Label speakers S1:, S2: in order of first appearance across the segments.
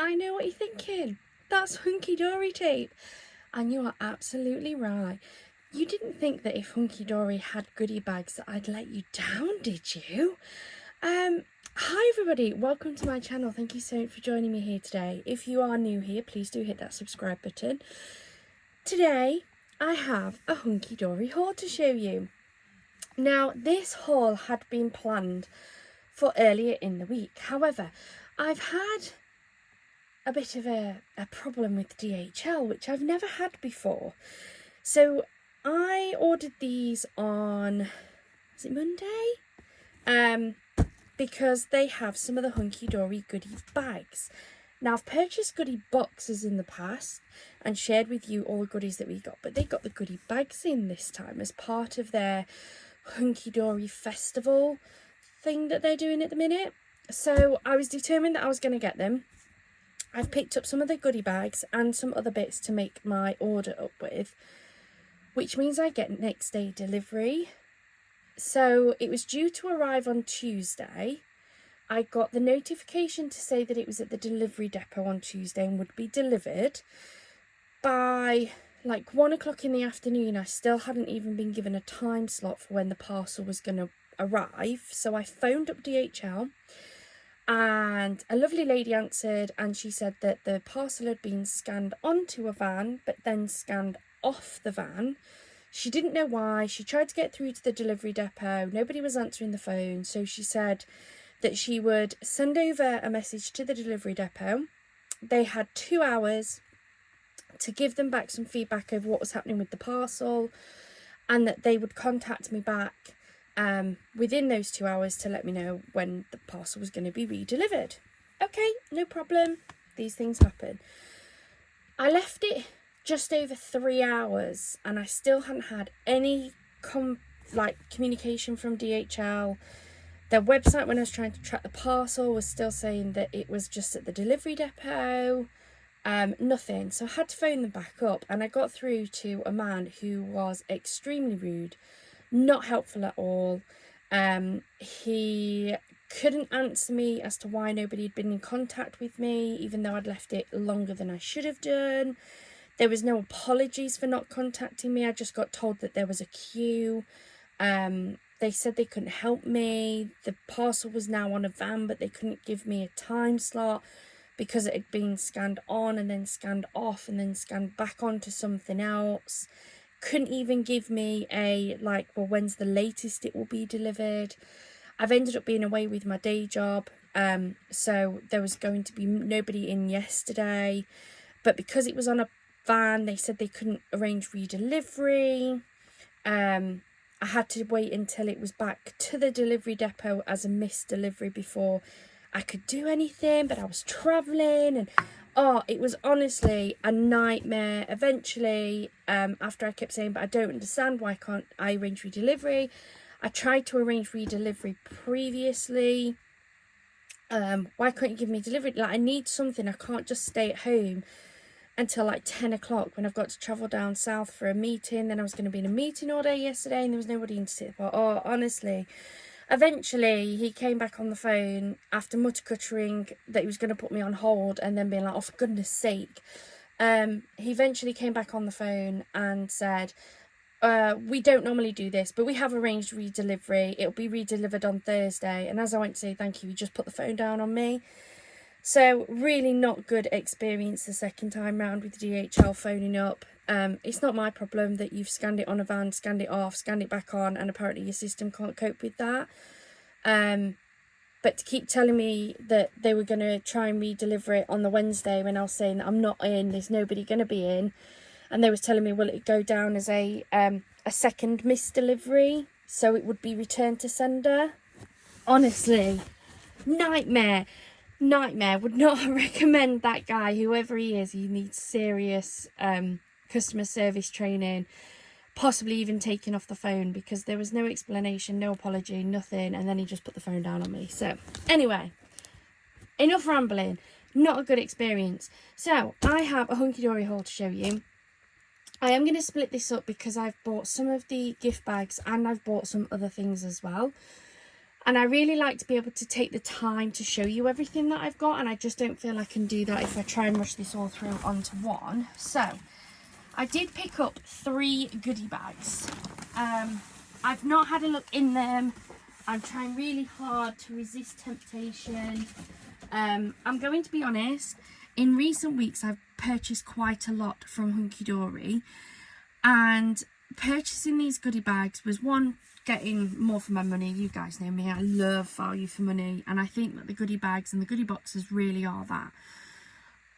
S1: I know what you're thinking. That's Hunkydory tape. And you are absolutely right. You didn't think that if Hunkydory had goodie bags that I'd let you down, did you? Hi everybody, welcome to my channel. Thank you so much for joining me here today. If you are new here, please do hit that subscribe button. Today, I have a Hunkydory haul to show you. Now, this haul had been planned for earlier in the week. However, I've had a bit of a problem with DHL, which I've never had before. So I ordered these on, is it Monday? Because they have some of the Hunkydory goodie bags. Now, I've purchased goodie boxes in the past and shared with you all the goodies that we got, but they got the goodie bags in this time as part of their Hunkydory festival thing that they're doing at the minute. So I was determined that I was going to get them. I've picked up some of the goodie bags and some other bits to make my order up with, which means I get next day delivery. So it was due to arrive on Tuesday. I got the notification to say that it was at the delivery depot on Tuesday and would be delivered. By like 1 o'clock in the afternoon, I still hadn't even been given a time slot for when the parcel was going to arrive. So I phoned up DHL and a lovely lady answered, and she said that the parcel had been scanned onto a van but then scanned off the van. She didn't know why. She tried to get through to the delivery depot. Nobody was answering the phone. So she said that she would send over a message to the delivery depot. They had 2 hours to give them back some feedback over what was happening with the parcel, and that they would contact me back within those 2 hours to let me know when the parcel was going to be re-delivered. Okay, no problem. These things happen. I left it just over 3 hours and I still hadn't had any communication from DHL. Their website, when I was trying to track the parcel, was still saying that it was just at the delivery depot. Nothing. So I had to phone them back up, and I got through to a man who was extremely rude, not helpful at all. He couldn't answer me as to why nobody had been in contact with me, even though I'd left it longer than I should have done. There was no apologies for not contacting me. I just got told that there was a queue. They said they couldn't help me. The parcel was now on a van, but they couldn't give me a time slot because it had been scanned on and then scanned off and then scanned back onto something else. Couldn't even give me a, when's the latest it will be delivered. I've ended up being away with my day job. So there was going to be nobody in yesterday. But because it was on a van, they said they couldn't arrange re-delivery. I had to wait until it was back to the delivery depot as a missed delivery before I could do anything, but I was travelling and it was honestly a nightmare. Eventually, after I kept saying, but I don't understand, why can't I arrange re-delivery? I tried to arrange re-delivery previously. Why can't you give me delivery? I need something. I can't just stay at home until 10 o'clock when I've got to travel down south for a meeting. Then I was going to be in a meeting all day yesterday and there was nobody in to sit for. Honestly. Eventually, he came back on the phone after mutter-cuttering that he was going to put me on hold and then being like, oh, for goodness sake. He eventually came back on the phone and said, we don't normally do this, but we have arranged re-delivery. It'll be re-delivered on Thursday. And as I went to say thank you, he just put the phone down on me. So really not good experience the second time round with DHL phoning up. It's not my problem that you've scanned it on a van, scanned it off, scanned it back on, and apparently your system can't cope with that. But to keep telling me that they were going to try and re-deliver it on the Wednesday when I was saying that I'm not in, there's nobody going to be in, and they was telling me, will it go down as a second missed delivery, so it would be returned to sender. Honestly, nightmare. Would not recommend that guy, whoever he is. He needs serious customer service training, possibly even taking off the phone, because there was no explanation, no apology, nothing, and then he just put the phone down on me. So anyway, enough rambling. Not a good experience. So I have a Hunkydory haul to show you. I am going to split this up because I've bought some of the gift bags and I've bought some other things as well. And I really like to be able to take the time to show you everything that I've got, and I just don't feel I can do that if I try and rush this all through onto one. So I did pick up 3 goodie bags. I've not had a look in them. I'm trying really hard to resist temptation. I'm going to be honest, in recent weeks I've purchased quite a lot from Hunkydory, and purchasing these goodie bags was one, getting more for my money. You guys know me, I love value for money, and I think that the goodie bags and the goodie boxes really are that.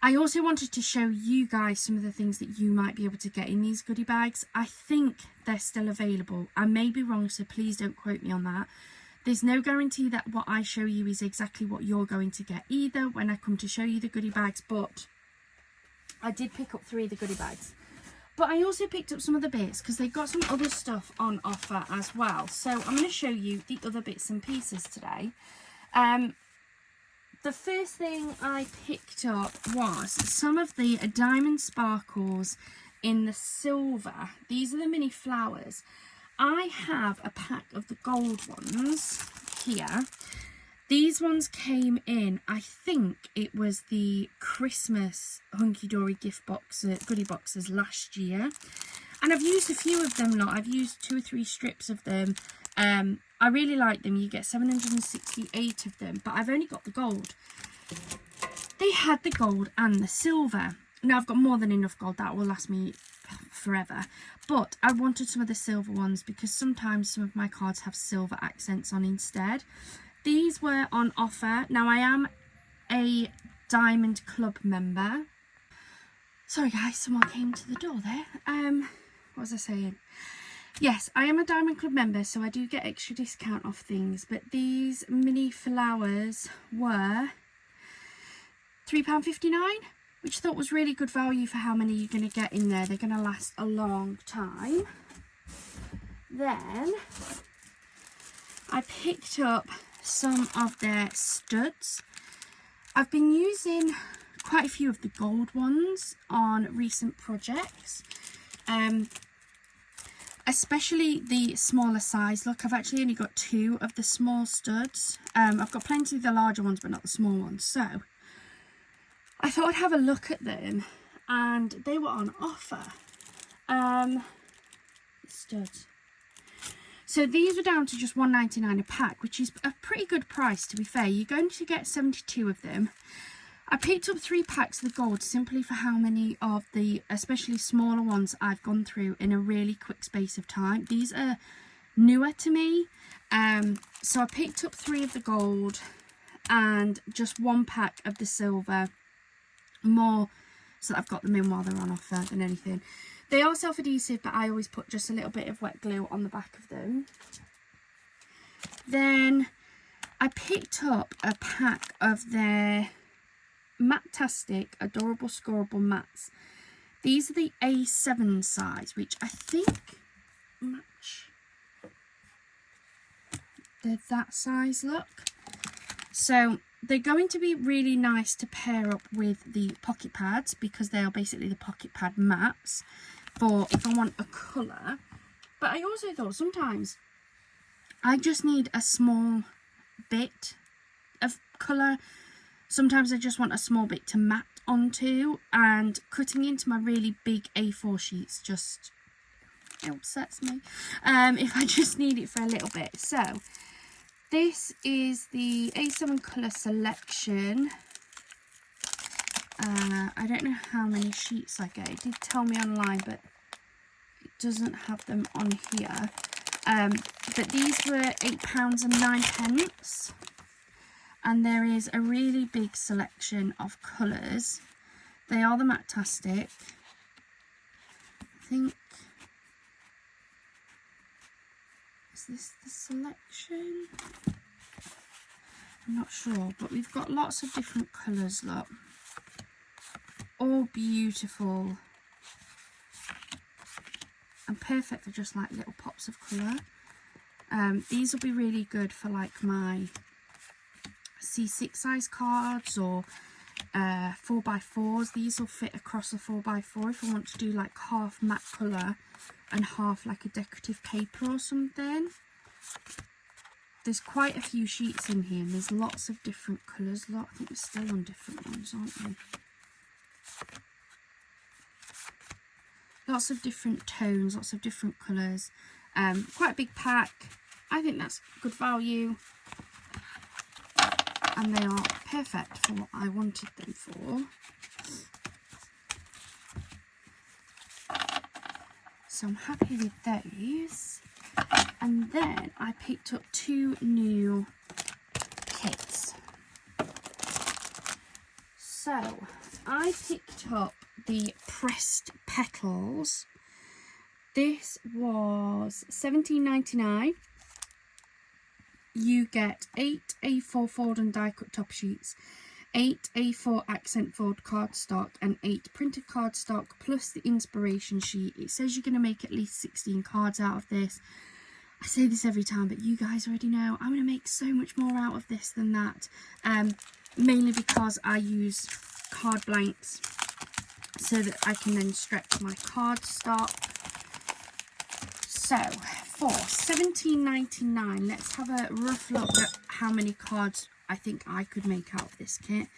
S1: I also wanted to show you guys some of the things that you might be able to get in these goodie bags. I think they're still available. I may be wrong, so please don't quote me on that. There's no guarantee that what I show you is exactly what you're going to get either when I come to show you the goodie bags, but I did pick up 3 of the goodie bags. But I also picked up some of the bits because they got some other stuff on offer as well. So I'm going to show you the other bits and pieces today. The first thing I picked up was some of the diamond sparkles in the silver. These are the mini flowers. I have a pack of the gold ones here. These ones came in, I think it was the Christmas Hunkydory gift box, goodie boxes last year. And I've used a few of them lot. I've used 2 or 3 strips of them. I really like them. You get 768 of them, but I've only got the gold. They had the gold and the silver. Now I've got more than enough gold. That will last me forever. But I wanted some of the silver ones because sometimes some of my cards have silver accents on instead. These were on offer. Now I am a Diamond Club member. Sorry guys, someone came to the door there. What was I saying? Yes, I am a Diamond Club member, so I do get extra discount off things. But these mini flowers were £3.59, which I thought was really good value for how many you're going to get in there. They're going to last a long time. Then I picked up some of their studs. I've been using quite a few of the gold ones on recent projects. Especially the smaller size. Look, I've actually only got 2 of the small studs. I've got plenty of the larger ones, but not the small ones. So I thought I'd have a look at them, and they were on offer. Studs. So these were down to just £1.99 a pack, which is a pretty good price, to be fair. You're going to get 72 of them. I picked up 3 packs of the gold simply for how many of the, especially smaller ones, I've gone through in a really quick space of time. These are newer to me. So I picked up 3 of the gold and just 1 pack of the silver. More so that I've got them in while they're on offer than anything. They are self-adhesive, but I always put just a little bit of wet glue on the back of them. Then I picked up a pack of their Matte-tastic Adorable Scorable Mats. These are the A7 size, which I think match that size, look. So they're going to be really nice to pair up with the pocket pads, because they are basically the pocket pad mats for if I want a colour. But I also thought sometimes I just need a small bit of colour. Sometimes I just want a small bit to mat onto, and cutting into my really big A4 sheets just upsets me if I just need it for a little bit. So this is the A7 colour selection. I don't know how many sheets I get. It did tell me online, but it doesn't have them on here. But these were £8.09. And there is a really big selection of colours. They are the Matte-tastic. I think, is this the selection? I'm not sure, but we've got lots of different colours, look. All beautiful. And perfect for just like little pops of colour. These will be really good for like my C6 size cards or 4x4s. These will fit across a 4x4 if I want to do like half matte colour and half like a decorative paper or something. there's quite a few sheets in here, and there's lots of different colours. I think we're still on different ones, aren't we? Lots of different tones, lots of different colours. Quite a big pack. I think that's good value. And they are perfect for what I wanted them for. So I'm happy with those. And then I picked up 2 new kits. So I picked up the pressed petals. This was $17.99. You get 8 A4 fold and die cut top sheets, 8 A4 accent fold cardstock, and 8 printed cardstock plus the inspiration sheet. It says you're going to make at least 16 cards out of this. I say this every time, but you guys already know I'm going to make so much more out of this than that. Mainly because I use card blanks so that I can then stretch my cardstock. So for $17.99, let's have a rough look at how many cards I think I could make out of this kit.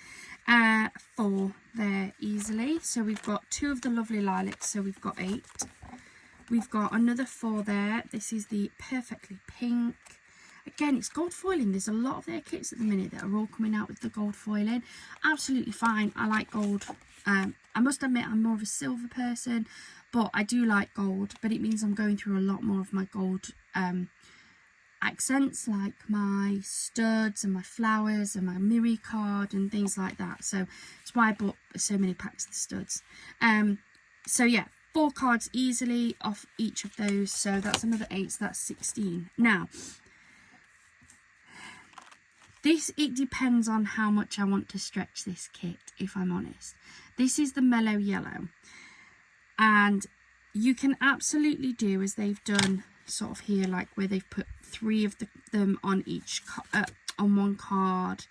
S1: 4 there easily. So we've got 2 of the lovely lilacs, so we've got 8. We've got another 4 there. This is the perfectly pink. Again, it's gold foiling. There's a lot of their kits at the minute that are all coming out with the gold foiling. Absolutely fine. I like gold. I must admit I'm more of a silver person, but I do like gold. But it means I'm going through a lot more of my gold accents, like my studs and my flowers and my Miri card and things like that. So that's why I bought so many packs of the studs. So yeah, 4 cards easily off each of those. So that's another 8, so that's 16. Now, it depends on how much I want to stretch this kit, if I'm honest. This is the mellow yellow. And you can absolutely do as they've done sort of here, like where they've put 3 of them on each on one card.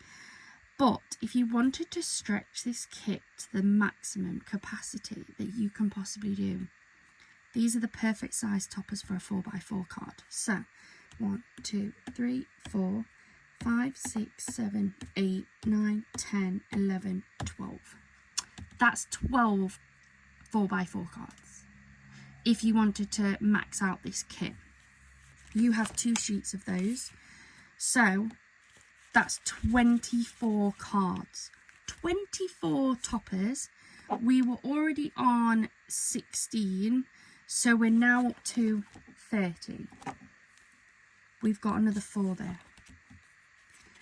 S1: But if you wanted to stretch this kit to the maximum capacity that you can possibly do, these are the perfect size toppers for a 4x4 card. So 1, 2, 3, 4, 5, 6, 7, 8, 9, 10, 11, 12. That's 12 4x4 cards. If you wanted to max out this kit, you have 2 sheets of those. So that's 24 cards. 24 toppers. We were already on 16, so we're now up to 30. We've got another 4 there.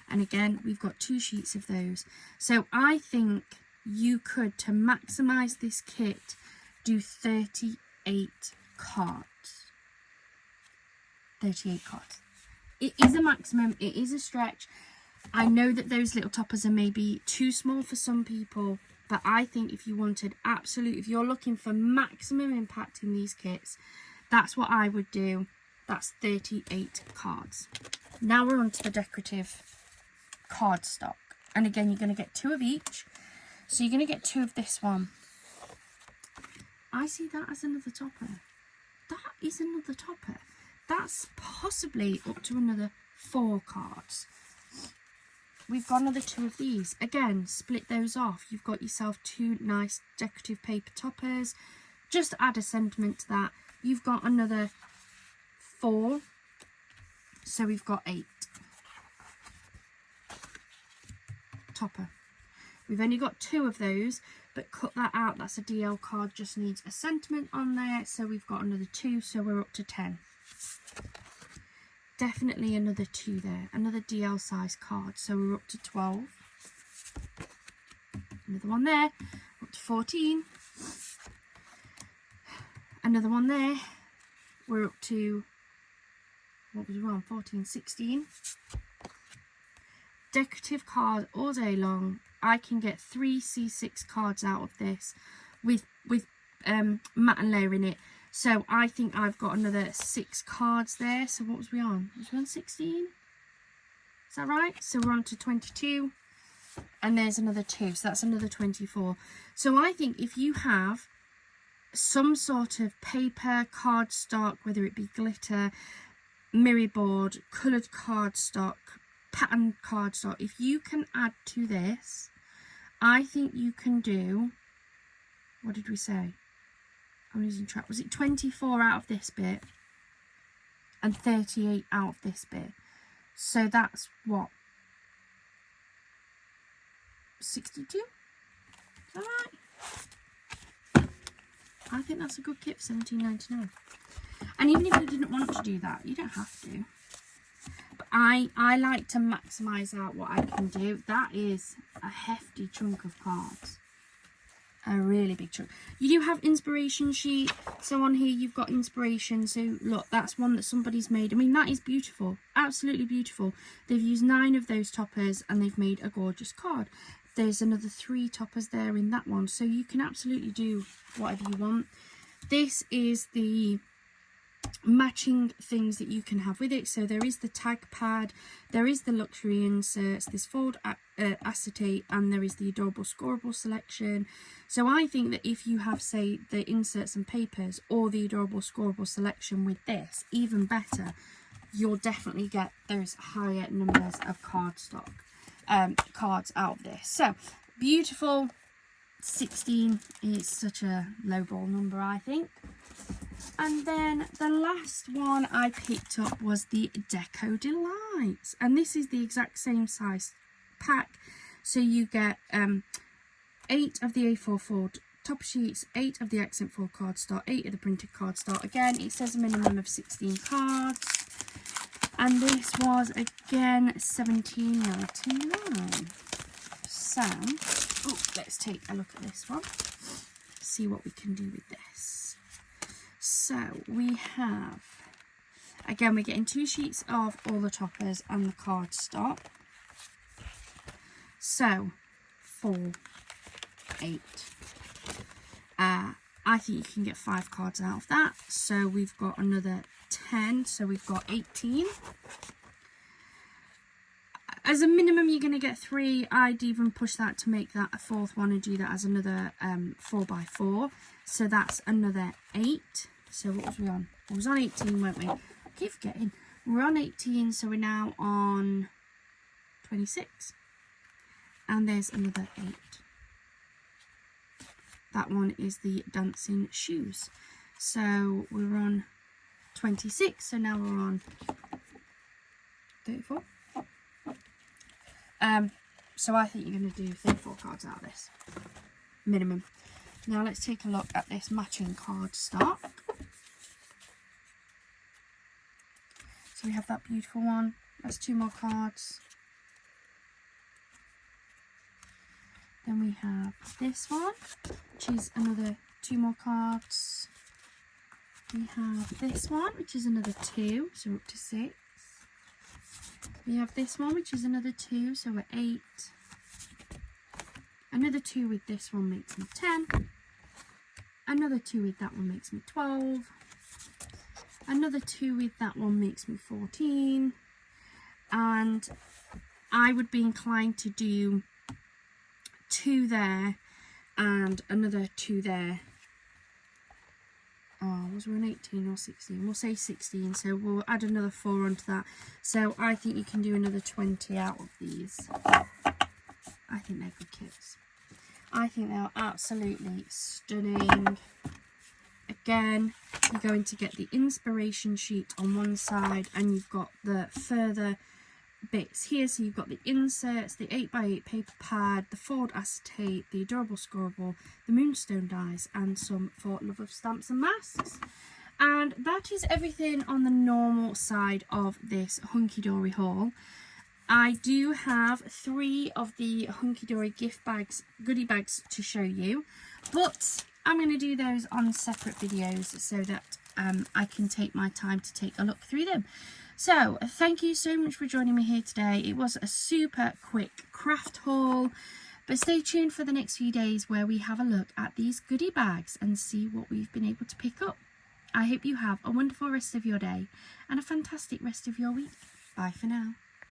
S1: And again, we've got 2 sheets of those. So I think you could, to maximise this kit, do 38 cards. 38 cards. It is a maximum. It is a stretch. I know that those little toppers are maybe too small for some people, but I think if you wanted if you're looking for maximum impact in these kits, that's what I would do. That's 38 cards. Now we're on to the decorative cardstock. And again, you're going to get 2 of each. So you're going to get 2 of this one. I see that as another topper. That is another topper. That's possibly up to another 4 cards. We've got another 2 of these. Again, split those off. You've got yourself 2 nice decorative paper toppers. Just to add a sentiment to that, you've got another 4. So we've got 8. Topper. We've only got 2 of those, but cut that out. That's a DL card, just needs a sentiment on there. So we've got another 2, so we're up to 10. Definitely another 2 there. Another DL size card, so we're up to 12. Another one there, up to 14. Another one there, we're up to, what was we on, 14, 16. Decorative card all day long. I can get 3 C6 cards out of this with matte and layer in it. So I think I've got another 6 cards there. So what was we on? Was we on 16? Is that right? So we're on to 22. And there's another 2. So that's another 24. So I think if you have some sort of paper, cardstock, whether it be glitter, mirror board, coloured cardstock, patterned cardstock. If you can add to this, I think you can do, what did we say? I'm losing track. Was it 24 out of this bit and 38 out of this bit? So that's what? 62? Is that right? I think that's a good kit for £17.99. And even if you didn't want to do that, you don't have to. But I like to maximise out what I can do. That is a hefty chunk of cards. A really big chunk. You do have inspiration sheet. So on here you've got inspiration. So look, that's one that somebody's made. I mean, that is beautiful. Absolutely beautiful. They've used 9 of those toppers and they've made a gorgeous card. There's another 3 toppers there in that one. So you can absolutely do whatever you want. This is the matching things that you can have with it. So there is the tag pad, there is the luxury inserts, this fold acetate, and there is the adorable scoreable selection. So I think that if you have, say, the inserts and papers or the adorable scoreable selection with this, even better, you'll definitely get those higher numbers of cardstock cards out of this. So beautiful. 16 is such a low ball number, I think. And then the last one I picked up was the Deco Delights, and this is the exact same size pack. So you get 8 of the A4 fold top sheets, 8 of the accent fold cardstock, 8 of the printed cardstock. Again, it says a minimum of 16 cards, and this was again £17.99. So let's take a look at this one, see what we can do with this. So we have, again, we're getting 2 sheets of all the toppers and the cardstock. So 4, 8. I think you can get 5 cards out of that. So we've got another 10. So we've got 18. As a minimum, you're going to get 3. I'd even push that to make that a 4th one and do that as another 4x4. So that's another 8. So what was we on? We was on 18, weren't we? I keep forgetting. We're on 18, so we're now on 26. And there's another 8. That one is the dancing shoes. So we're on 26, so now we're on 34. So I think you're going to do 34 cards out of this, minimum. Now let's take a look at this matching card stock. So we have that beautiful one. That's 2 more cards. Then we have this one, which is another 2 more cards. We have this one, which is another 2, so we're up to 6. We have this one, which is another 2, so we're 8. Another 2 with this one makes me 10. Another 2 with that one makes me 12. Another 2 with that one makes me 14. And I would be inclined to do 2 there and another 2 there. Oh, was we on 18 or 16? We'll say 16, so we'll add another 4 onto that. So I think you can do another 20 out of these. I think they're good kits. I think they're absolutely stunning. Again, you're going to get the inspiration sheet on one side, and you've got the further bits here. So you've got the inserts, the 8x8 paper pad, the fold acetate, the adorable scoreable, the moonstone dies, and some for love of stamps and masks. And that is everything on the normal side of this Hunkydory haul. I do have 3 of the Hunkydory gift bags, goodie bags to show you, but I'm going to do those on separate videos so that I can take my time to take a look through them. So thank you so much for joining me here today. It was a super quick craft haul, but stay tuned for the next few days where we have a look at these goodie bags and see what we've been able to pick up. I hope you have a wonderful rest of your day and a fantastic rest of your week. Bye for now.